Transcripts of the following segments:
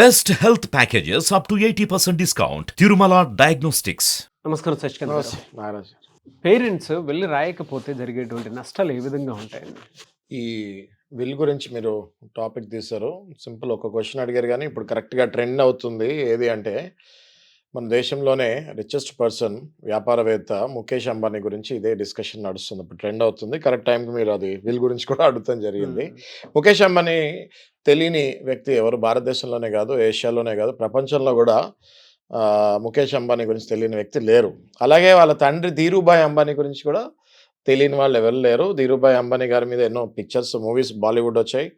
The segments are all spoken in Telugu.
Best health packages up to 80% discount. Tirumala Diagnostics. నమస్కారం శశికాంత్ గారు. నమస్తే నాగరాజ్. పేరెంట్స్ వెళ్ళి రాయకపోతే జరిగేటువంటి నష్టాలు ఏ విధంగా ఉంటాయండి? ఈ విల్ గురించి మీరు టాపిక్ తీశారు. సింపుల్ ఒక క్వశ్చన్ అడిగారు కానీ ఇప్పుడు కరెక్ట్గా ట్రెండ్ అవుతుంది. ఏది అంటే మన దేశంలోనే రిచెస్ట్ పర్సన్ వ్యాపారవేత్త ముఖేష్ అంబానీ గురించి ఇదే డిస్కషన్ నడుస్తుంది. ఇప్పుడు ట్రెండ్ అవుతుంది. కరెక్ట్ టైంకి మీరు అది విల్ గురించి కూడా అడుగుతాం జరిగింది. ముఖేష్ అంబానీ తెలియని వ్యక్తి ఎవరు భారతదేశంలోనే కాదు, ఏషియాలోనే కాదు, ప్రపంచంలో కూడా ముఖేష్ అంబానీ గురించి తెలియని వ్యక్తి లేరు. అలాగే వాళ్ళ తండ్రి ధీరుభాయ్ అంబానీ గురించి కూడా తెలియని వాళ్ళు ఎవరు లేరు. ధీరుభాయ్ అంబానీ గారి మీద ఎన్నో పిక్చర్స్, మూవీస్ బాలీవుడ్ వచ్చాయి.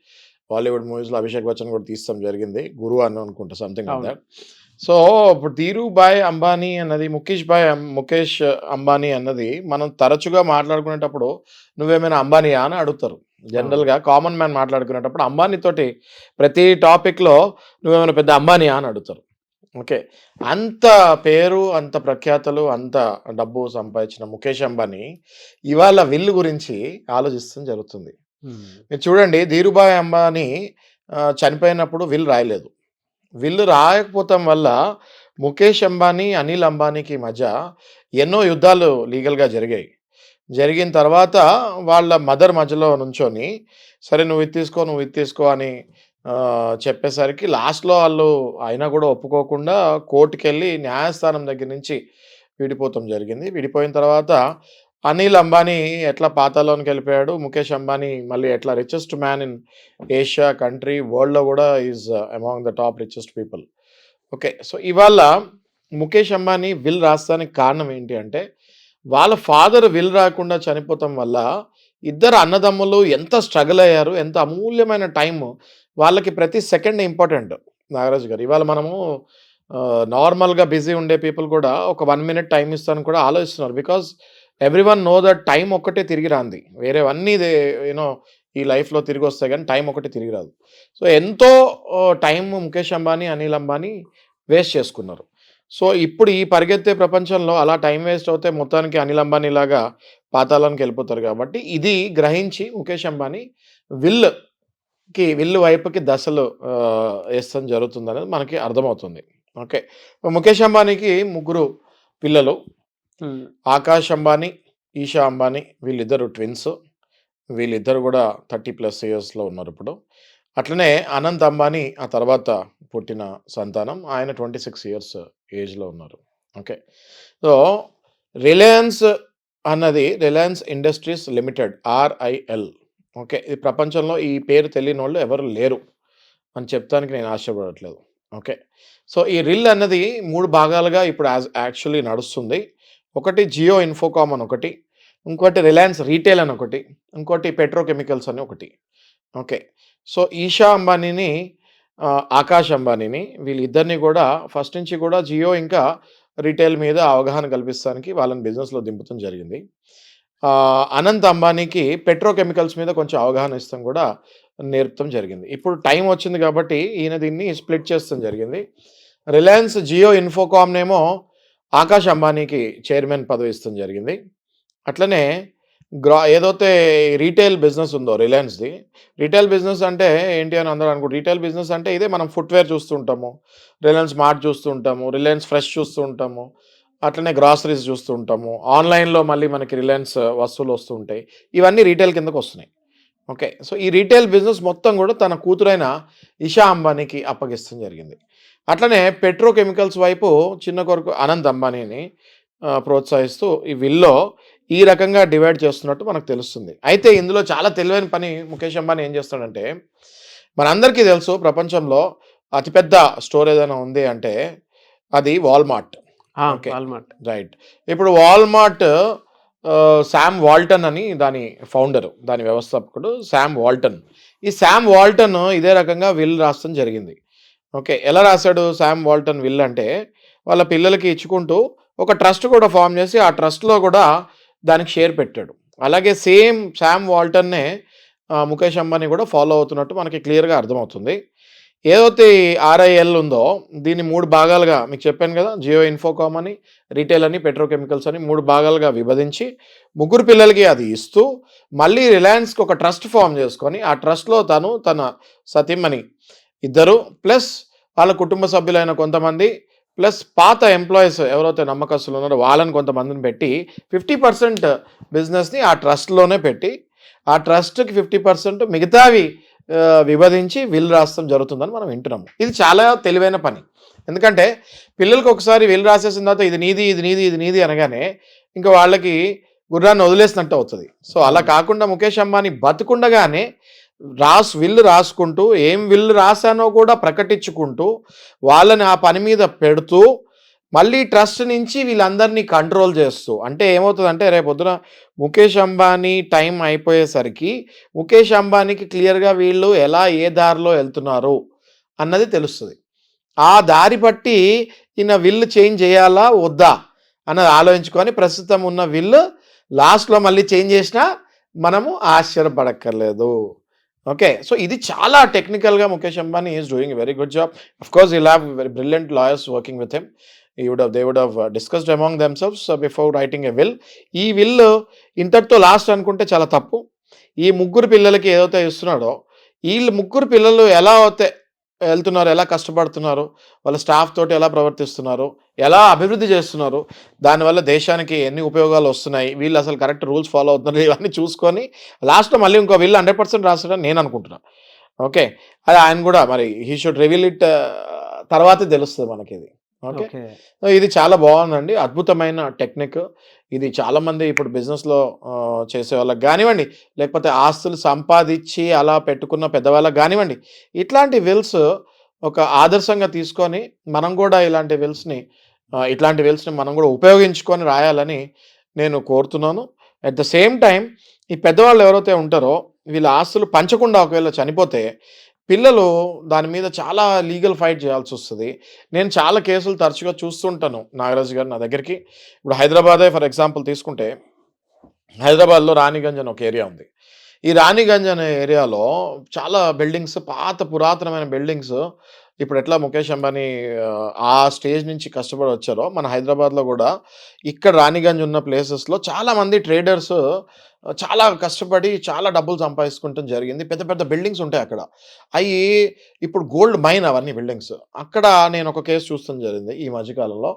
బాలీవుడ్ మూవీస్లో అభిషేక్ బచ్చన్ కూడా తీస్తాం జరిగింది. గురు అని అనుకుంటా, సంథింగ్ లైక్ దట్. సో ఇప్పుడు ధీరుభాయ్ అంబానీ అన్నది ముఖేష్ అంబానీ అన్నది మనం తరచుగా మాట్లాడుకునేటప్పుడు నువ్వేమైనా అంబానీయా అని అడుగుతారు. జనరల్గా కామన్ మ్యాన్ మాట్లాడుకునేటప్పుడు అంబానీ తోటి ప్రతి టాపిక్లో నువ్వేమైనా పెద్ద అంబానీయా అని అడుగుతారు. ఓకే, అంత పేరు, అంత ప్రఖ్యాతలు, అంత డబ్బు సంపాదించిన ముఖేష్ అంబానీ ఇవాళ విల్ గురించి ఆలోచిస్తాం జరుగుతుంది. మీరు చూడండి, ధీరుభాయ్ అంబానీ చనిపోయినప్పుడు విల్ రాయలేదు. విల్ రాయకపోవటం వల్ల ముఖేష్ అంబానీ, అనిల్ అంబానీకి మధ్య ఎన్నో యుద్ధాలు లీగల్గా జరిగాయి. జరిగిన తర్వాత వాళ్ళ మదర్ మధ్యలో నుంచొని సరే నువ్వు ఇది తీసుకో అని చెప్పేసరికి లాస్ట్లో వాళ్ళు అయినా కూడా ఒప్పుకోకుండా కోర్టుకి వెళ్ళి న్యాయస్థానం దగ్గర నుంచి విడిపోవటం జరిగింది. విడిపోయిన తర్వాత అనిల్ అంబానీ ఎట్లా పాతాలోనికి వెళ్ళిపోయాడు, ముఖేష్ అంబానీ మళ్ళీ ఎట్లా richest man in Asia country, వరల్డ్లో కూడా is among the top richest people. Okay, so ఇవాళ ముఖేష్ అంబానీ విల్ రాస్తానికి కారణం ఏంటి అంటే వాళ్ళ ఫాదర్ విల్ రాకుండా చనిపోవటం వల్ల ఇద్దరు అన్నదమ్ములు ఎంత స్ట్రగుల్ అయ్యారు, ఎంత అమూల్యమైన టైము వాళ్ళకి ప్రతి సెకండ్ ఇంపార్టెంట్. నాగరాజ్ గారు, ఇవాళ మనము నార్మల్గా బిజీ ఉండే పీపుల్ కూడా ఒక 1 minute టైం ఇస్తాను కూడా ఆలోచిస్తున్నారు. Because everyone know that time ఒక్కటే తిరిగి రాంది, వేరేవన్నీ యూనో ఈ లైఫ్లో తిరిగి వస్తాయి కానీ టైం ఒకటి తిరిగి రాదు. సో ఎంతో టైం ముఖేష్ అంబానీ, అనిల్ అంబానీ వేస్ట్ చేసుకున్నారు. సో ఇప్పుడు ఈ పరిగెత్తే ప్రపంచంలో అలా టైం వేస్ట్ అవుతే మొత్తానికి అనిల్ అంబానీ లాగా పాతాళానికి వెళ్ళిపోతారు. కాబట్టి ఇది గ్రహించి ముఖేష్ అంబానీ విల్లు వైపుకి దశలు వేస్తాం జరుగుతుంది అనేది మనకి అర్థమవుతుంది. ఓకే, ముఖేష్ అంబానీకి 3 పిల్లలు. ఆకాష్ అంబానీ, ఈషా అంబానీ, వీళ్ళిద్దరు ట్విన్స్. వీళ్ళిద్దరు కూడా 30+ yearsలో ఉన్నారు ఇప్పుడు. అట్లనే అనంత్ అంబానీ ఆ తర్వాత పుట్టిన సంతానం, ఆయన 26 years ఏజ్లో ఉన్నారు. ఓకే, సో రిలయన్స్ అన్నది Reliance industries limited, RIL. Okay, ఈ ప్రపంచంలో ఈ పేరు తెలియని వాళ్ళు ఎవరు లేరు అని చెప్తానికి నేను ఆశపడట్లేదు. ఓకే, సో ఈ రిల్ అన్నది 3 భాగాలుగా ఇప్పుడు యాక్చువల్లీ నడుస్తుంది. ఒకటి జియో ఇన్ఫోకామ్ అని ఒకటి, ఇంకోటి రిలయన్స్ రీటైల్ అని ఒకటి, ఇంకోటి పెట్రోకెమికల్స్ అని ఒకటి. ఓకే, సో ఈషా అంబానీని, ఆకాష్ అంబానీని, వీళ్ళిద్దరిని కూడా ఫస్ట్ నుంచి కూడా జియో ఇంకా రీటైల్ మీద అవగాహన కల్పిస్తానికి వాళ్ళని బిజినెస్లో దింపడం జరిగింది. అనంత్ అంబానీకి పెట్రోకెమికల్స్ మీద కొంచెం అవగాహన ఇస్తాం కూడా నేర్పడం జరిగింది. ఇప్పుడు టైం వచ్చింది కాబట్టి ఈయన దీన్ని స్ప్లిట్ చేస్తాం జరిగింది. రిలయన్స్ జియో ఇన్ఫోకామ్నేమో ఆకాష్ అంబానీకి చైర్మన్ పదవి ఇస్తాం జరిగింది. అట్లనే ఏదైతే రీటైల్ బిజినెస్ ఉందో రిలయన్స్ది, రీటైల్ బిజినెస్ అంటే ఏంటి అని అందరూ అనుకుంటారు. రీటైల్ బిజినెస్ అంటే ఇదే, మనం ఫుట్వేర్ చూస్తూ ఉంటాము, రిలయన్స్ మార్ట్ చూస్తూ ఉంటాము, రిలయన్స్ ఫ్రెష్ చూస్తూ ఉంటాము, అట్లనే గ్రాసరీస్ చూస్తూ ఉంటాము, ఆన్లైన్లో మళ్ళీ మనకి రిలయన్స్ వస్తువులు వస్తూ ఉంటాయి. ఇవన్నీ రీటైల్ కిందకు వస్తున్నాయి. ఓకే, సో ఈ రీటైల్ బిజినెస్ మొత్తం కూడా తన కూతురైన ఇషా అంబానీకి అప్పగిస్తాం జరిగింది. అట్లనే పెట్రోకెమికల్స్ వైపు చిన్న కొరకు అనంత్ అంబానీని ప్రోత్సహిస్తూ ఈ విల్లో ఈ రకంగా డివైడ్ చేస్తున్నట్టు మనకు తెలుస్తుంది. అయితే ఇందులో చాలా తెలివైన పని ముఖేష్ అంబానీ ఏం చేస్తాడంటే, మనందరికీ తెలుసు ప్రపంచంలో అతిపెద్ద స్టోర్ ఏదైనా ఉంది అంటే అది వాల్మార్ట్. Okay, right. ఇప్పుడు వాల్మార్ట్ శామ్ వాల్టన్ అని దాని ఫౌండర్, దాని వ్యవస్థాపకుడు శామ్ వాల్టన్. ఈ శామ్ వాల్టన్ ఇదే రకంగా విల్ రాస్తాం జరిగింది. ఓకే, ఎలా రాశాడు శామ్ వాల్టన్ విల్ అంటే వాళ్ళ పిల్లలకి ఇచ్చుకుంటూ ఒక ట్రస్ట్ కూడా ఫామ్ చేసి ఆ ట్రస్ట్లో కూడా దానికి షేర్ పెట్టాడు. అలాగే సేమ్ శామ్ వాల్టన్నే ముఖేష్ అంబానీ కూడా ఫాలో అవుతున్నట్టు మనకి క్లియర్గా అర్థమవుతుంది. ఏదైతే RIL ఉందో దీన్ని 3 భాగాలుగా మీకు చెప్పాను కదా, జియో ఇన్ఫోకామ్ అని, రీటైల్ అని, పెట్రోకెమికల్స్ అని 3 భాగాలుగా విభజించి 3 పిల్లలకి అది ఇస్తూ మళ్ళీ రిలయన్స్కి ఒక ట్రస్ట్ ఫామ్ చేసుకొని ఆ ట్రస్ట్లో తన సతీమణి ఇద్దరు ప్లస్ వాళ్ళ కుటుంబ సభ్యులైన కొంతమంది ప్లస్ పాత ఎంప్లాయీస్ ఎవరైతే నమ్మకస్తులు ఉన్నారో వాళ్ళని కొంతమందిని పెట్టి 50% బిజినెస్ని ఆ ట్రస్ట్లోనే పెట్టి ఆ ట్రస్ట్కి 50% మిగతావి విభజించి విల్ రాస్తాం జరుగుతుందని మనం వింటున్నాము. ఇది చాలా తెలివైన పని. ఎందుకంటే పిల్లలకు ఒకసారి విల్ రాసేసిన తర్వాత ఇది నీది ఇది నీది ఇది నీది అనగానే ఇంకా వాళ్ళకి గుర్రాన్ని వదిలేసినట్టు అవుతుంది. సో అలా కాకుండా ముఖేష్ అంబానీ బతుకుండగానే విల్లు రాసుకుంటూ ఏం విల్లు రాశానో కూడా ప్రకటించుకుంటూ వాళ్ళని ఆ పని మీద పెడుతూ మళ్ళీ ట్రస్ట్ నుంచి వీళ్ళందరినీ కంట్రోల్ చేస్తూ, అంటే ఏమవుతుందంటే రేపొద్దున ముఖేష్ అంబానీ టైం అయిపోయేసరికి ముఖేష్ అంబానీకి క్లియర్గా వీళ్ళు ఎలా ఏ దారిలో వెళ్తున్నారు అన్నది తెలుస్తుంది. ఆ దారి బట్టి ఈయన విల్లు చేంజ్ చేయాలా వద్దా అన్నది ఆలోచించుకొని ప్రస్తుతం ఉన్న విల్లు లాస్ట్లో మళ్ళీ చేంజ్ చేసినా మనము ఆశ్చర్యపడక్కర్లేదు. ఓకే, సో ఇది చాలా టెక్నికల్గా Mukesh Ambani is doing very good job. Of course will have very brilliant lawyers working with him. they would have discussed among themselves before writing a will. ఈ విల్ ఇంతటితో లాస్ట్ అనుకుంటే చాలా తప్పు. ఈ ముగ్గురు పిల్లలకి ఏదైతే ఇస్తున్నాడో వీళ్ళు ముగ్గురు పిల్లలు ఎలా అయితే వెళ్తున్నారు, ఎలా కష్టపడుతున్నారు, వాళ్ళ స్టాఫ్ తోటి ఎలా ప్రవర్తిస్తున్నారు, ఎలా అభివృద్ధి చేస్తున్నారు, దానివల్ల దేశానికి ఎన్ని ఉపయోగాలు వస్తున్నాయి, వీళ్ళు అసలు కరెక్ట్ రూల్స్ ఫాలో అవుతున్నారు, ఇవన్నీ చూసుకొని లాస్ట్లో మళ్ళీ ఇంకో విల్ 100% రాస్తాడని నేను అనుకుంటున్నాను. ఓకే, అది ఆయన కూడా మరి హీ షుడ్ రివీల్ ఇట్ తర్వాతే తెలుస్తుంది మనకి ఇది. ఓకే, ఇది చాలా బాగుందండి, అద్భుతమైన టెక్నిక్ ఇది. చాలామంది ఇప్పుడు బిజినెస్లో చేసే వాళ్ళకి కానివ్వండి, లేకపోతే ఆస్తులు సంపాదించి అలా పెట్టుకున్న పెద్దవాళ్ళకి కానివ్వండి, ఇట్లాంటి విల్స్ ఒక ఆదర్శంగా తీసుకొని మనం కూడా ఇట్లాంటి విల్స్ని మనం కూడా ఉపయోగించుకొని రాయాలని నేను కోరుతున్నాను. అట్ ద సేమ్ టైం ఈ పెద్దవాళ్ళు ఎవరైతే ఉంటారో వీళ్ళ ఆస్తులు పంచకుండా ఒకవేళ చనిపోతే పిల్లలు దాని మీద చాలా లీగల్ ఫైట్ చేయాల్సి వస్తుంది. నేను చాలా కేసులు తరచుగా చూస్తుంటాను నాగరాజు గారు నా దగ్గరికి. ఇప్పుడు హైదరాబాదే ఫర్ ఎగ్జాంపుల్ తీసుకుంటే, హైదరాబాద్లో రాణిగంజ్ అని ఒక ఏరియా ఉంది. ఈ రాణిగంజ్ అనే ఏరియాలో చాలా బిల్డింగ్స్, పురాతనమైన బిల్డింగ్స్. ఇప్పుడు ఎట్లా ముఖేష్ అంబానీ ఆ స్టేజ్ నుంచి కష్టపడి వచ్చారో మన హైదరాబాద్లో కూడా ఇక్కడ రాణిగంజ్ ఉన్న ప్లేసెస్లో చాలామంది ట్రేడర్స్ చాలా కష్టపడి చాలా డబ్బులు సంపాదించుకుంటాం జరిగింది. పెద్ద పెద్ద బిల్డింగ్స్ ఉంటాయి అక్కడ. అవి ఇప్పుడు గోల్డ్ మైన్ అవన్నీ బిల్డింగ్స్. అక్కడ నేను ఒక కేసు చూస్తాం జరిగింది ఈ మధ్యకాలంలో.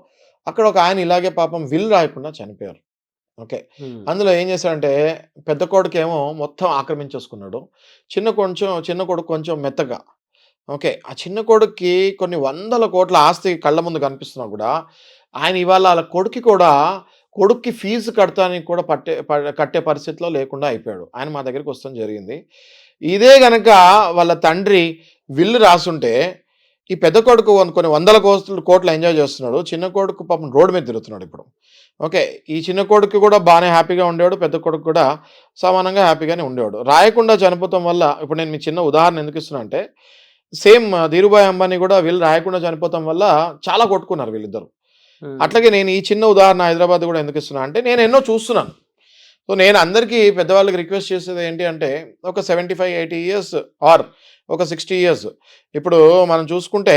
అక్కడ ఒక ఆయన ఇలాగే పాపం విల్ రాయకుండా చనిపోయారు. ఓకే, అందులో ఏం చేశాడంటే పెద్ద కొడుకేమో మొత్తం ఆక్రమించేసుకున్నాడు, చిన్న కొడుకు కొంచెం మెత్తగా. ఓకే, ఆ చిన్న కొడుక్కి కొన్ని 100 కోట్ల ఆస్తి కళ్ళ ముందు కనిపిస్తున్నా కూడా ఆయన ఇవాళ వాళ్ళ కొడుక్కి ఫీజు కడతానికి కూడా కట్టే పరిస్థితిలో లేకుండా అయిపోయాడు. ఆయన మా దగ్గరికి వస్తాం జరిగింది. ఇదే గనక వాళ్ళ తండ్రి విల్లు రాసుంటే ఈ పెద్ద కొడుకు కొన్ని 100 కోట్లు ఎంజాయ్ చేస్తున్నాడు, చిన్న కొడుకు పాపం రోడ్డు మీద తిరుగుతున్నాడు ఇప్పుడు. ఓకే, ఈ చిన్న కొడుకు కూడా బాగానే హ్యాపీగా ఉండేవాడు, పెద్ద కొడుకు కూడా సమానంగా హ్యాపీగానే ఉండేవాడు. రాయకుండా చనిపోవటం వల్ల ఇప్పుడు నేను మీ చిన్న ఉదాహరణ ఎందుకు ఇస్తున్నా అంటే, సేమ్ ధీరుభాయ్ అంబానీ కూడా వీళ్ళు రాయకుండా చనిపోవటం వల్ల చాలా కొట్టుకున్నారు వీళ్ళిద్దరు. అట్లాగే నేను ఈ చిన్న ఉదాహరణ హైదరాబాద్ కూడా ఎందుకు ఇస్తున్నా అంటే, నేను ఎన్నో చూస్తున్నాను. సో నేను అందరికీ పెద్దవాళ్ళకి రిక్వెస్ట్ చేసేది ఏంటి అంటే, ఒక 75-80 ఇయర్స్ ఆర్ ఒక 60 ఇయర్స్. ఇప్పుడు మనం చూసుకుంటే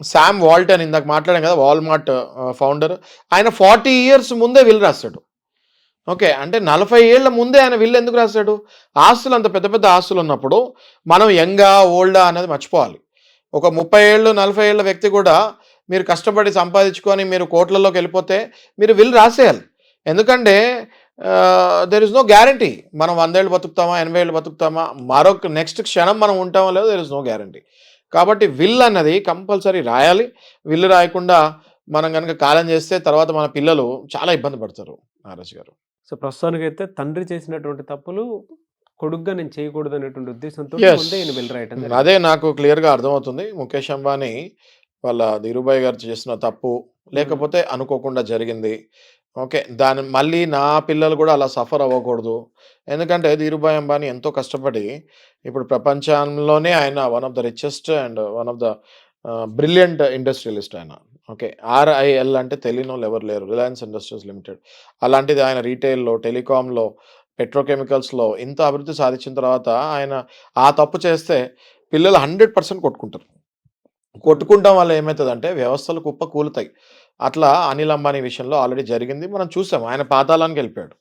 శామ్ వాల్టన్ ఇందాక మాట్లాడాం కదా, వాల్మార్ట్ ఫౌండర్. ఆయన 40 ఇయర్స్ ముందే విల్ రాస్తాడు. ఓకే, అంటే 40 ఏళ్ల ముందే ఆయన విల్ ఎందుకు రాశాడు? ఆస్తులు అంత పెద్ద పెద్ద ఆస్తులు ఉన్నప్పుడు మనం యంగా ఓల్డా అనేది మర్చిపోవాలి. ఒక 30 ఏళ్ళు 40 ఏళ్ల వ్యక్తి కూడా మీరు కష్టపడి సంపాదించుకొని మీరు కోట్లలోకి వెళ్ళిపోతే మీరు విల్ రాసేయాలి. ఎందుకంటే దెర్ ఇస్ నో గ్యారంటీ మనం 100 ఏళ్ళు బతుకుతామా, 80 ఏళ్ళు బతుకుతామా, మరొక నెక్స్ట్ క్షణం మనం ఉంటామో లేదో దెర్ ఇస్ నో గ్యారంటీ. కాబట్టి విల్ అన్నది కంపల్సరీ రాయాలి. విల్ రాయకుండా మనం కనుక కాలం చేస్తే తర్వాత మన పిల్లలు చాలా ఇబ్బంది పడతారు. నారాజ్ గారు, సో ప్రస్తుతానికైతే తండ్రి చేసినటువంటి తప్పులు కొడుగ్గా నేను చేయకూడదు అనేటువంటి ఉద్దేశంతో ముందే ఈయన విల్ రాయటం జరిగింది. అదే నాకు క్లియర్గా అర్థమవుతుంది. ముఖేష్ అంబానీ వాళ్ళ ధీరుభాయ్ గారు చేసిన తప్పు లేకపోతే అనుకోకుండా జరిగింది. ఓకే, దాని మళ్ళీ నా పిల్లలు కూడా అలా సఫర్ అవ్వకూడదు. ఎందుకంటే ధీరుభాయ్ అంబానీ ఎంతో కష్టపడి ఇప్పుడు ప్రపంచంలోనే ఆయన one of the richest and one of the brilliant industrialist ఆయన. ఓకే, RIL అంటే తెలియని వాళ్ళు ఎవరు లేరు, రిలయన్స్ ఇండస్ట్రీస్ లిమిటెడ్. అలాంటిది ఆయన రీటైల్లో, టెలికాంలో, పెట్రోకెమికల్స్లో ఇంత అభివృద్ధి సాధించిన తర్వాత ఆయన ఆ తప్పు చేస్తే పిల్లలు 100% కొట్టుకుంటాం వల్ల ఏమవుతుందంటే వ్యవస్థలు కుప్ప కూలుతాయి. అట్లా అనిల్ అంబానీ విషయంలో ఆల్రెడీ జరిగింది, మనం చూసాం. ఆయన పాతాళానికి వెళ్ళిపోయాడు.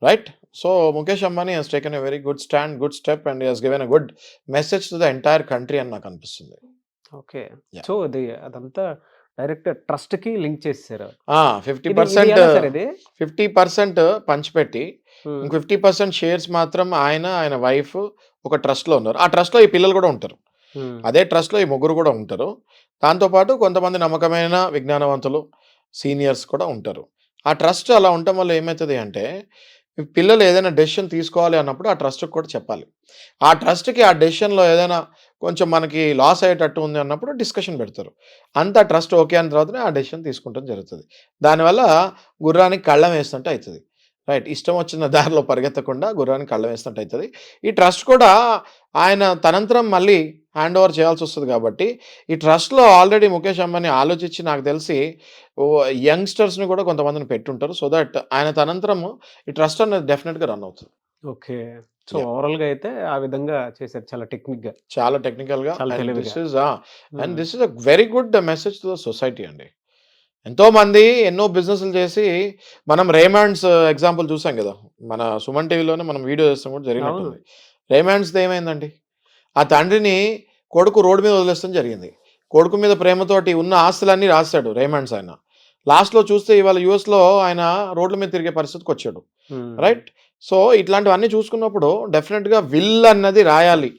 Right, so Mukesh Ambani he's taken a very good stand, good step and he's given a good message to the entire country అని నాకు అనిపిస్తుంది. ఓకే. Yeah. సో అదంతా డైరెక్ట్ ట్రస్ట్‌కి లింక్ చేసేసారు. 50% ఎలా సార్ ఇది? 50% పంచిపెట్టి హ్మ్. ఇంక 50% షేర్స్ మాత్రం ఆయన వైఫ్ ఒక ట్రస్ట్‌లో ఉన్నారు. ఆ ట్రస్ట్‌లో ఈ పిల్లలు కూడా ఉంటారు. హ్మ్. అదే ట్రస్ట్‌లో ఈ ముగ్గురు కూడా ఉంటారు. దాంతో పాటు కొంతమంది నమ్మకమైన విజ్ఞానవంతులు, సీనియర్స్ కూడా ఉంటారు. ఆ ట్రస్ట్ అలా ఉండటం వల్ల ఏమైతది అంటే, పిల్లలు ఏదైనా డెసిషన్ తీసుకోవాలి అన్నప్పుడు ఆ ట్రస్ట్‌కి కూడా చెప్పాలి. ఆ ట్రస్ట్‌కి ఆ డెసిషన్‌లో ఏదైనా కొంచెం మనకి లాస్ అయ్యేటట్టు ఉంది అన్నప్పుడు డిస్కషన్ పెడతారు. అంతా ట్రస్ట్ ఓకే అయిన తర్వాతనే ఆ డెసిషన్ తీసుకోవడం జరుగుతది. దానివల్ల గుర్రానికి కళ్ళెం వేసినట్టు అయితది. రైట్. ఇష్టం వచ్చిన దారిలో పరిగెత్తకుండా గుర్రానికి కళ్ళెం వేసినట్టు అయితది. ఈ ట్రస్ట్ కూడా ఆయన తనంతరం మళ్ళీ హ్యాండ్ ఓవర్ చేయాల్సొస్తది కాబట్టి, ఈ ట్రస్ట్‌లో ఆల్రెడీ ముఖేష్ అంబానీ ఆలోచించి నాకు తెలిసి యంగ్‌స్టర్స్‌ని కూడా కొంతమందిని పెట్టుంటారు. సో దట్ ఆయన తనంతరము ఈ ట్రస్ట్ అనేది డెఫినిట్‌గా రన్ అవుతది. ఓకే. So, yeah! ఓవరాల్‌గా అయితే ఆ విధంగా చేశారు చాలా టెక్నిక్‌గా. చాలా టెక్నికల్‌గా చాలా అండ్ తెలివిగా. హ్మ్. This is a very good message to the society అండి. ఎంతోమంది ఎన్నో బిజినెస్‌లు చేసి మనం రేమండ్స్ ఎగ్జాంపుల్ చూసాం గదా! మన సుమన్ టీవీలోనే మనం వీడియో చేస్తాం కూడా అవును. జరిగినట్టుంది. రేమండ్స్‌ది ఏమైందండి? ఆ తండ్రిని కొడుకు రోడ్డు మీద వదిలేయడం జరిగింది. కొడుకు మీద ప్రేమతోటి ఉన్న ఆస్తులన్నీ రాసాడు రేమండ్స్ ఆయన. లాస్ట్‌లో చూస్తే ఇవాళ యూఎస్‌లో ఆయన రోడ్ల మీద తిరిగే పరిస్థితికొచ్చాడు. హ్మ్. రైట్? సో, ఇట్లాంటివన్నీ చూసుకున్నప్పుడు డెఫినిట్‌గా విల్ అన్నది రాయాలి.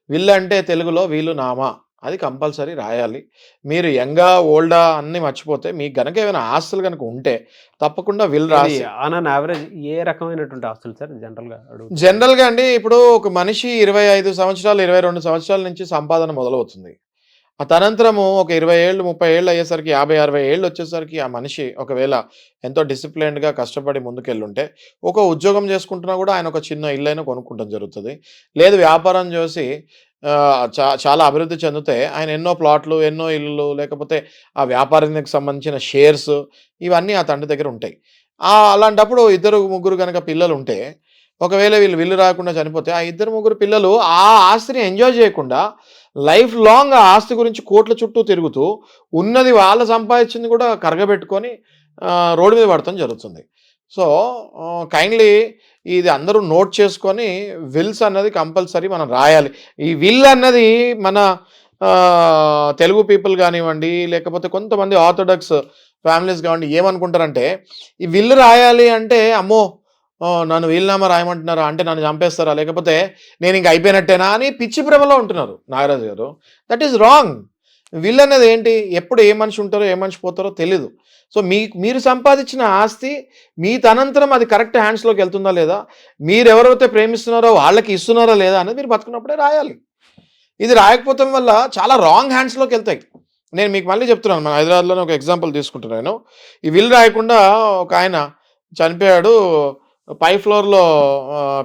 విల్ అంటే తెలుగులో వీలునామా అది కంపల్సరీ రాయాలి. మీరు యంగా, ఓల్డా అన్నీ మర్చిపోతే మీకు గనక ఏమైనా ఆస్తులు గనక ఉంటే తప్పకుండా విల్ ఇది రాసి ఆన్ అన్ యావరేజ్ ఏ రకమైనటువంటి ఆస్తులు సార్ జనరల్‌గా అడుగుతున్నాను? జనరల్‌గా అండి ఇప్పుడు ఒక మనిషి 25 సంవత్సరాలు, 22 సంవత్సరాల నుంచి సంపాదన మొదలవుతుంది. ఆ తనంతరము ఒక 20 ఏళ్ళు, 30 ఏళ్ళు అయ్యేసరికి 50, 60 ఏళ్ళు వచ్చేసరికి ఆ మనిషి ఒకవేళ ఎంతో డిసిప్లిన్డ్‌గా కష్టపడి ముందుకెళ్ళుంటే, ఒక ఉద్యోగం చేసుకుంటున్నా కూడా ఆయన ఒక చిన్న ఇల్లైనా కొనుక్కుంటం జరుగుతది. లేదు వ్యాపారం చేసి చాలా అభివృద్ధి చెందితే ఆయన ఎన్నో ప్లాట్లు, ఎన్నో ఇల్లులు లేకపోతే ఆ వ్యాపారానికి సంబంధించిన షేర్స్ ఇవన్నీ ఆ తండ్రి దగ్గర ఉంటాయి. అలాంటప్పుడు ఇద్దరు, ముగ్గురు గనక పిల్లలుంటే, ఒకవేళ వీళ్ళు విల్లు రాకుండా చనిపోతే, ఆ ఇద్దరు, ముగ్గురు పిల్లలు ఆ ఆస్తిని ఎంజాయ్ చేయకుండా లైఫ్ లాంగ్ ఆ ఆస్తి గురించి కోట్ల చుట్టూ తిరుగుతూ, ఉన్నది వాళ్ళు సంపాదించింది కూడా కరగబెట్టుకొని రోడ్డు మీద పడటం జరుగుతుంది. సో, కైండ్లీ ఇది అందరూ నోట్ చేసుకొని విల్స్ అన్నది కంపల్సరీ మనం రాయాలి. ఈ విల్ అన్నది మన తెలుగు పీపుల్ గానివ్వండి, లేకపోతే కొంతమంది ఆర్థోడాక్స్ ఫ్యామిలీస్ కావండి ఏమనుకుంటారంటే, ఈ విల్ రాయాలి అంటే అమ్మో! నన్ను వీలునామా రాయమంటున్నారా? అంటే నన్ను చంపేస్తారా? లేకపోతే నేనింక అయిపోయినట్టేనా? అని పిచ్చి భ్రమలో ఉంటున్నారు నాగరాజు గారు. That is wrong. విల్ అనేది ఏంటి? ఎప్పుడు ఏ మనిషి ఉంటారో, ఏ మనిషి పోతారో తెలీదు. సో, మీరు సంపాదించిన ఆస్తి మీ తనంతరం అది కరెక్ట్ హ్యాండ్స్‌లోకి వెళ్తుందా లేదా? మీరెవరైతే ప్రేమిస్తున్నారో వాళ్ళకి ఇస్తున్నారా లేదా? అనేది మీరు బతికున్నప్పుడే రాయాలి. ఇది రాయకపోవటం వల్ల చాలా రాంగ్ హ్యాండ్స్‌లోకి వెళ్తాయి. నేను మీకు మళ్ళీ చెప్తున్నాను. మన హైదరాబాద్‌లోనే ఒక ఎగ్జాంపుల్ తీసుకుంటున్నాను. ఈ విల్ రాయకుండా ఒకాయన చనిపోయాడు. పై ఫ్లోర్‌లో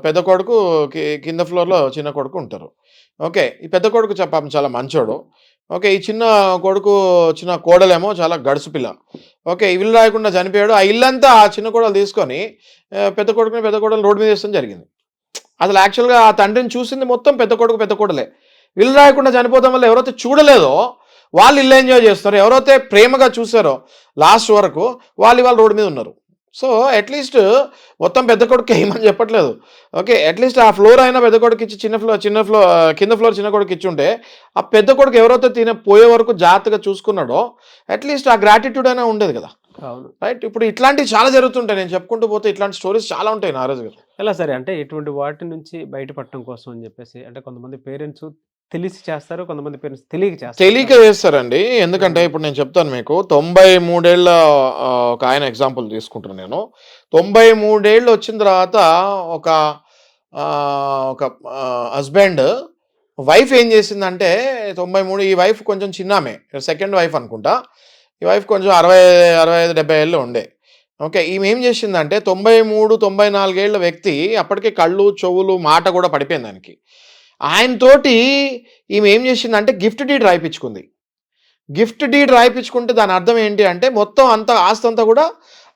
పెద్ద కొడుకు, కింద ఫ్లోర్‌లో చిన్న కొడుకు ఉంటారు. ఓకే. ఈ పెద్ద కొడుకు పాపం చాలా మంచోడు. ఓకే. ఈ చిన్న కొడుకు, చిన్న కోడలేమో చాలా గడుసు పిల్ల. ఓకే. ఈ విల్ రాయకుండా చనిపోయాడు. ఆ ఇల్లంతా ఆ చిన్న కోడలు తీసుకొని పెద్ద కొడుకుని, పెద్ద కోడలు రోడ్డు మీద వేయడం జరిగింది. అసలు యాక్చువల్‌గా ఆ తండ్రిని చూసింది మొత్తం పెద్ద కొడుకు, పెద్ద కోడలే. విల్ రాయకుండా చనిపోవడం వల్ల ఎవరైతే చూడలేదో వాళ్ళు ఇల్లు ఎంజాయ్ చేస్తారు. ఎవరైతే ప్రేమగా చూసారో లాస్ట్ వరకు వాళ్ళు ఇవాళ రోడ్డు మీద ఉన్నారు. సో, అట్‌లీస్ట్ మొత్తం పెద్ద కొడుక్కే ఇమ్మని చెప్పట్లేదు. ఓకే. అట్‌లీస్ట్ ఆ ఫ్లోర్ అయినా పెద్ద కొడుకిచ్చి కింద ఫ్లోర్ చిన్న కొడుకు ఇచ్చుంటే, ఆ పెద్ద కొడుకు ఎవరైతే పోయే వరకు జాగ్రత్తగా చూసుకున్నాడో అట్‌లీస్ట్ ఆ గ్రాటిట్యూడ్ అయినా ఉండేది కదా! అవును. రైట్. ఇప్పుడు ఇట్లాంటివి చాలా జరుగుతుంటాయి. నేను చెప్పుకుంటూ పోతే ఇట్లాంటి స్టోరీస్ చాలా ఉంటాయి నాగరాజు గారు. ఎలా సరే అంటే ఇటువంటి వాటి నుంచి బయటపడటం కోసం అని చెప్పేసి అంటే కొంతమంది పేరెంట్స్ తెలిసి చేస్తారు. కొంతమంది పేరెంట్స్ తెలియక చేస్తారు తెలియక కదా! చేస్తారండి. ఎందుకంటే హ్మ్. ఇప్పుడు నేను చెప్తాను మీకు 93 ఏళ్ల ఒక ఆయన ఎగ్జాంపుల్ తీసుకుంటున్నాను నేను. 93 ఏళ్ళు వచ్చిన తర్వాత ఒక హస్బెండ్ వైఫ్ ఏం చేసిందంటే 93 ఈ వైఫ్ కొంచెం చిన్నామె. సెకండ్ వైఫ్ అనుకుంటా. ఈ వైఫ్ కొంచెం 65, 70 ఏళ్ళు ఉండే. ఓకే. ఈమె ఏం చేసిందంటే 93, 94 ఏళ్ల వ్యక్తి అప్పటికే కళ్ళు, చెవులు, మాట కూడా పడిపోయింది దానికి. ఆయనతోటి ఈమె ఏం చేసిందంటే గిఫ్ట్ డీడ్ రాయిపించుకుంది. గిఫ్ట్ డీడ్ రాయిపించుకుంటే దాని అర్థం ఏంటి అంటే మొత్తం అంతా ఆస్తంతా కూడా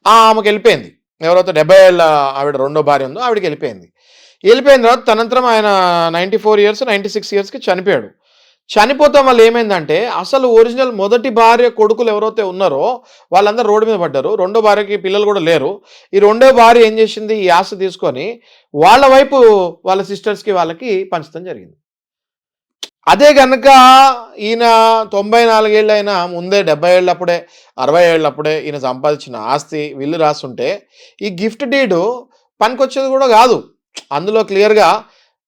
ఆమెకెళ్ళిపోయింది. ఎవరైతే 70 ఏళ్ల ఆవిడ రెండో భార్య ఉందో ఆవిడకెళ్ళిపోయింది. వెళ్ళిపోయిన తర్వాత తనంతరం ఆయన 94 ఇయర్స్, 96 ఇయర్స్‌కి చనిపోయాడు. చనిపోవటం వల్ల ఏమైందంటే అసలు ఒరిజినల్ మొదటి భార్య కొడుకులు ఎవరైతే ఉన్నారో వాళ్ళందరూ రోడ్డు మీద పడ్డారు. రెండో భార్యకి పిల్లలు కూడా లేరు. ఈ రెండో భార్య ఏం చేసింది ఈ ఆస్తి తీసుకొని వాళ్ళ వైపు వాళ్ళ సిస్టర్స్‌కి వాళ్ళకి పంచడం జరిగింది. అదే కనుక ఈయన 94 ఏళ్ళు అయినా ముందే 70 ఏళ్ళప్పుడే 60 ఏళ్ళప్పుడే ఈయన సంపాదించిన ఆస్తి విల్లు రాస్తుంటే ఈ గిఫ్ట్ డీడ్ పనికొచ్చేది కూడా కాదు. అందులో క్లియర్గా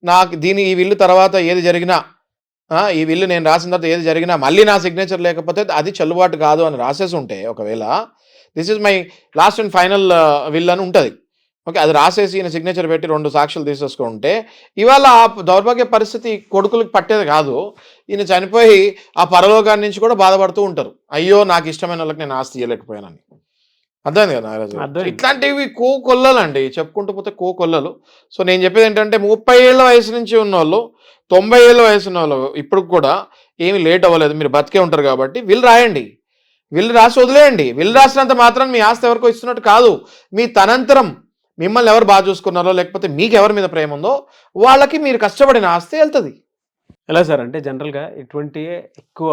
నాకు ఈ విల్లు తర్వాత ఏది జరిగినా ఈ విల్లు నేను రాసిన తర్వాత ఏది జరిగినా మళ్ళీ నా సిగ్నేచర్ లేకపోతే అది చెల్లుబాటు కాదు అని రాసేసి ఉంటే ఒకవేళ this is my last and final will అని ఉంటుంది. ఓకే, అది రాసేసి ఈయన సిగ్నేచర్ పెట్టి 2 సాక్షులు తీసేసుకుంటే ఇవాళ ఆ దౌర్భాగ్య పరిస్థితి కొడుకులకు పట్టేది కాదు. ఈయన చనిపోయి ఆ పరలోకాన్ని నుంచి కూడా బాధపడుతూ ఉంటారు, అయ్యో నాకు ఇష్టమైన వాళ్ళకి నేను ఆస్తి ఇవ్వలేకపోయానని. అర్థమైంది కదా నాగరాజు? ఇట్లాంటివి కోకొల్లలండి, చెప్పుకుంటూ పోతే కోకొల్లలు. సో నేను చెప్పేది ఏంటంటే 30 ఏళ్ళ వయసు నుంచి ఉన్నోళ్ళు 90 ఏళ్ళ వయసు ఉన్న వాళ్ళు ఇప్పుడు కూడా ఏమి లేట్ అవ్వలేదు, మీరు బతికే ఉంటారు కాబట్టి విల్ రాయండి, విల్ రాసి వదిలేయండి. విల్ రాసినంత మాత్రం మీ ఆస్తి ఎవరికో ఇస్తున్నట్టు కాదు. మీ తనంతరం మిమ్మల్ని ఎవరు బాగా చూసుకున్నారో లేకపోతే మీకు ఎవరి మీద ప్రేమ ఉందో వాళ్ళకి మీరు కష్టపడిన ఆస్తి వెళ్తుంది. ఎలా సార్ అంటే జనరల్గా ఇటువంటి ఎక్కువ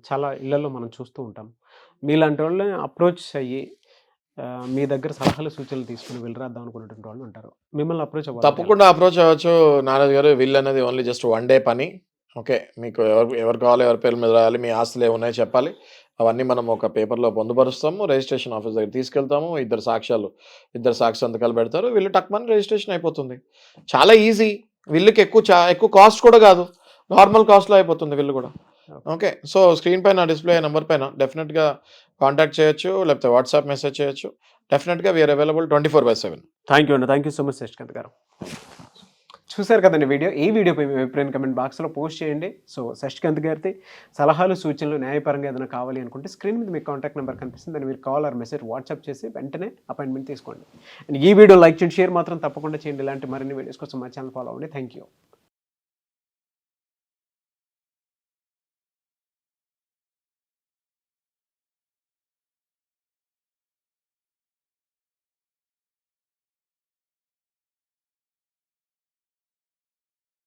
చాలా ఇళ్లలో మనం చూస్తూ ఉంటాం. మీలాంటి వాళ్ళని అప్రోచ్ అయ్యి మీ దగ్గర సలహాలు సూచనలు తీసుకుని వెళ్ళరాద్దాం అనుకున్నటువంటి వాళ్ళు ఉంటారు, మిమ్మల్ని అప్రోచ్ అవ్వాలి. తప్పకుండా అప్రోచ్ అవ్వచ్చు నారాజు గారు. విల్ అనేది ఓన్లీ జస్ట్ 1 డే పని. ఓకే, మీకు ఎవరు కావాలి, ఎవరి పేరు మీద రాయాలి, మీ ఆస్తులు ఏమున్నాయో చెప్పాలి, అవన్నీ మనం ఒక పేపర్లో పొందుపరుస్తాము, రిజిస్ట్రేషన్ ఆఫీస్ దగ్గర తీసుకెళ్తాము, ఇద్దరు సాక్షి సంతకాలు పెడతారు, విల్లు టక్మని రిజిస్ట్రేషన్ అయిపోతుంది. చాలా ఈజీ. విల్లుకి ఎక్కువ కాస్ట్ కూడా కాదు, నార్మల్ కాస్ట్లో అయిపోతుంది విల్లు కూడా. ఓకే, సో స్క్రీన్ పైన డిస్ప్లే అయ్యే నెంబర్ పైన డెఫినెట్గా కాంటాక్ట్ చేయొచ్చు, లేకపోతే వాట్సాప్ మెసేజ్ చేయొచ్చు. డెఫినెట్గా వీఆర్ అవైలబుల్ 24/7. థ్యాంక్ యూ అండి, thank you so much Shashikant గారు. చూశారు కదండి ఈ వీడియోపై మీ అభిప్రాయం కమెంట్ బాక్స్లో పోస్ట్ చేయండి. సో శశికాంత్ గారితో సలహాలు సూచనలు న్యాయపరంగా ఏదైనా కావాలి అనుకుంటే స్క్రీన్ మీద మీ కాంటాక్ట్ నెంబర్ కనిపిస్తుంది, దాన్ని మీరు కాల్ ఆర్ మెసేజ్ వాట్సాప్ చేసి వెంటనే అపాయింట్మెంట్ తీసుకోండి. అండ్ ఈ వీడియో లైక్ చేయండి, షేర్ మాత్రం తప్పకుండా చేయండి. ఇలాంటి మరిన్ని వీడియోస్ కోసం మా ఛానల్ ఫాలో అవ్వండి. Thank you.